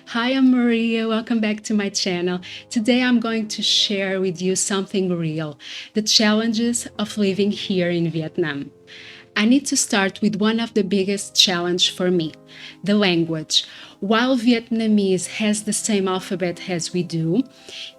Hi, I'm Maria. Welcome back to my channel. Today I'm going to share with you something real, the challenges of living here in Vietnam. I need to start with one of the biggest challenge for me, the language. While Vietnamese has the same alphabet as we do,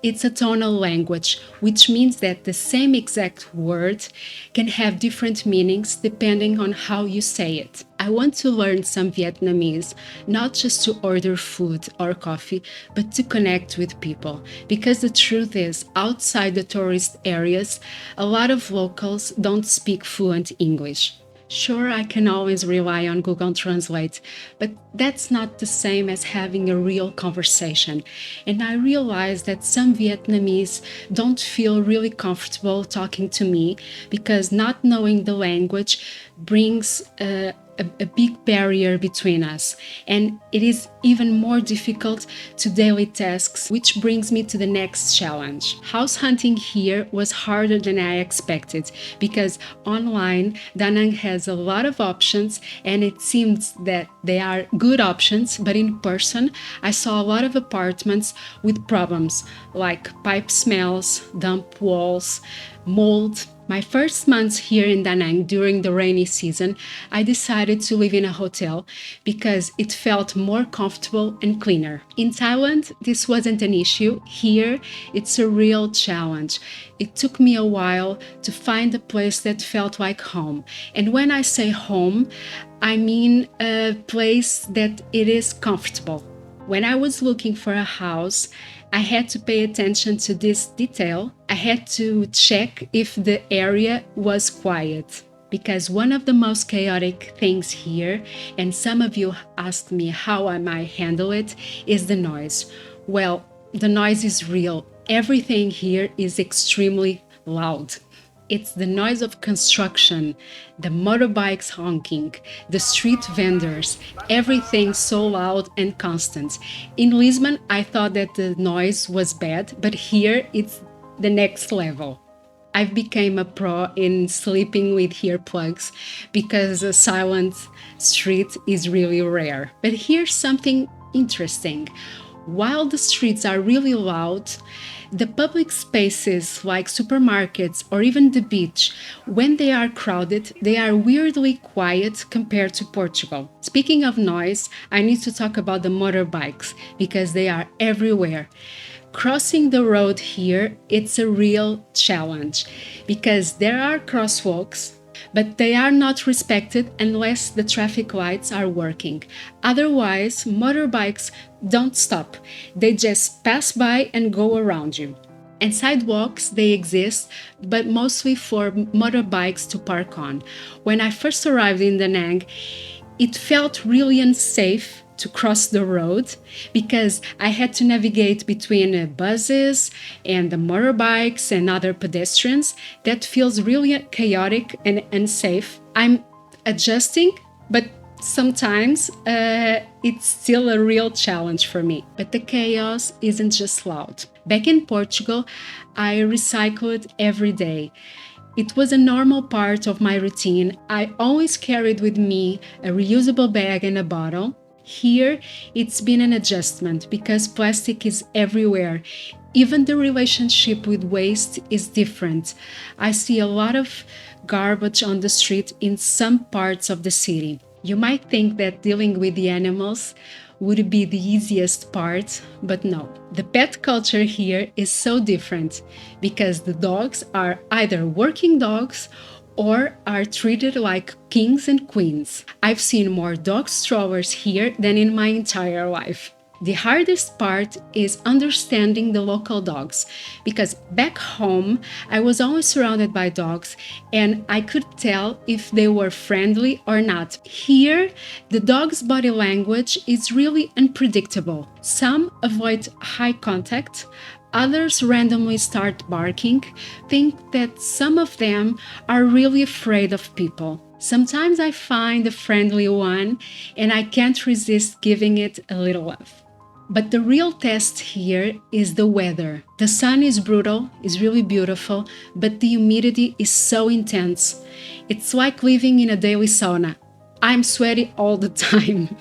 it's a tonal language, which means that the same exact word can have different meanings depending on how you say it. I want to learn some Vietnamese, not just to order food or coffee, but to connect with people. Because the truth is, outside the tourist areas, a lot of locals don't speak fluent English. Sure, I can always rely on Google Translate, but that's not the same as having a real conversation. And I realize that some Vietnamese don't feel really comfortable talking to me because not knowing the language brings a big barrier between us, and it is even more difficult to daily tasks, which brings me to the next challenge. House hunting here was harder than I expected because online Da Nang has a lot of options and it seems that they are good options, but in person I saw a lot of apartments with problems like pipe smells, damp walls, mold. My first months here in Da Nang during the rainy season, I decided to live in a hotel because it felt more comfortable and cleaner. In Thailand, this wasn't an issue. Here, it's a real challenge. It took me a while to find a place that felt like home. And when I say home, I mean a place that it is comfortable. When I was looking for a house, I had to pay attention to this detail. I had to check if the area was quiet. Because one of the most chaotic things here, and some of you asked me how I might handle it, is the noise. Well, the noise is real. Everything here is extremely loud. It's the noise of construction, the motorbikes honking, the street vendors, everything so loud and constant. In Lisbon, I thought that the noise was bad, but here it's the next level. I've become a pro in sleeping with earplugs because a silent street is really rare. But here's something interesting. While the streets are really loud, the public spaces like supermarkets or even the beach, when they are crowded, they are weirdly quiet compared to Portugal. Speaking of noise, I need to talk about the motorbikes because they are everywhere. Crossing the road here, it's a real challenge because there are crosswalks, but they are not respected unless the traffic lights are working. Otherwise, motorbikes don't stop. They just pass by and go around you. And sidewalks, they exist, but mostly for motorbikes to park on. When I first arrived in Da Nang, it felt really unsafe to cross the road because I had to navigate between buses and the motorbikes and other pedestrians. That feels really chaotic and unsafe. I'm adjusting, but sometimes it's still a real challenge for me. But the chaos isn't just loud. Back in Portugal, I recycled every day. It was a normal part of my routine. I always carried with me a reusable bag and a bottle. Here, it's been an adjustment because plastic is everywhere. Even the relationship with waste is different. I see a lot of garbage on the street in some parts of the city. You might think that dealing with the animals would be the easiest part, but no. The pet culture here is so different because the dogs are either working dogs or are treated like kings and queens. I've seen more dog strollers here than in my entire life. The hardest part is understanding the local dogs because back home I was always surrounded by dogs and I could tell if they were friendly or not. Here, the dog's body language is really unpredictable. Some avoid eye contact, others randomly start barking, think that some of them are really afraid of people. Sometimes I find a friendly one and I can't resist giving it a little love. But the real test here is the weather. The sun is brutal, is really beautiful, but the humidity is so intense. It's like living in a daily sauna. I'm sweaty all the time.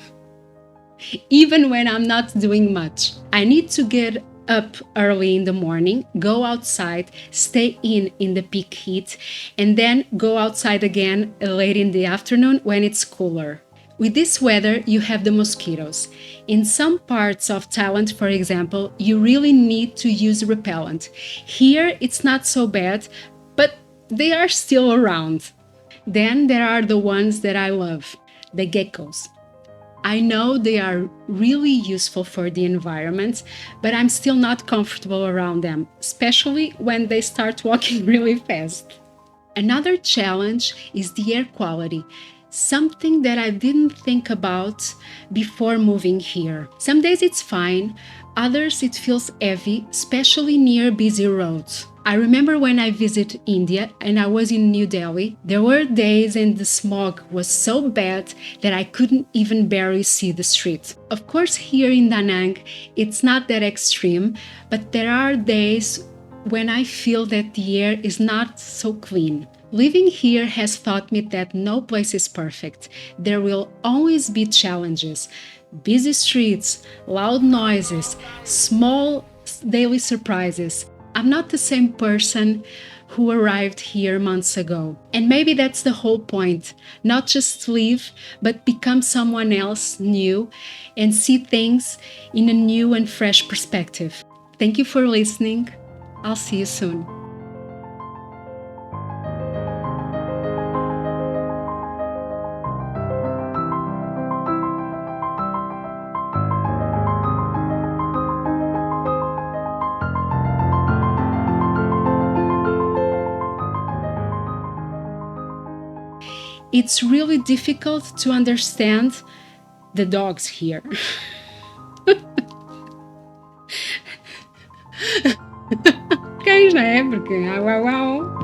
even when I'm not doing much. I need to get up early in the morning, go outside, stay in the peak heat, and then go outside again late in the afternoon when it's cooler. With this weather, you have the mosquitoes. In some parts of Thailand, for example, you really need to use repellent. Here, it's not so bad, but they are still around. Then there are the ones that I love, the geckos. I know they are really useful for the environment, but I'm still not comfortable around them, especially when they start walking really fast. Another challenge is the air quality, something that I didn't think about before moving here. Some days it's fine, others it feels heavy, especially near busy roads. I remember when I visited India and I was in New Delhi, there were days and the smog was so bad that I couldn't even barely see the street. Of course, here in Da Nang, it's not that extreme, but there are days when I feel that the air is not so clean. Living here has taught me that no place is perfect. There will always be challenges, busy streets, loud noises, small daily surprises. I'm not the same person who arrived here months ago. And maybe that's the whole point, not just live, but become someone else new and see things in a new and fresh perspective. Thank you for listening. I'll see you soon. It's really difficult to understand the dogs here. Cães, não é? Porque uau, uau, uau.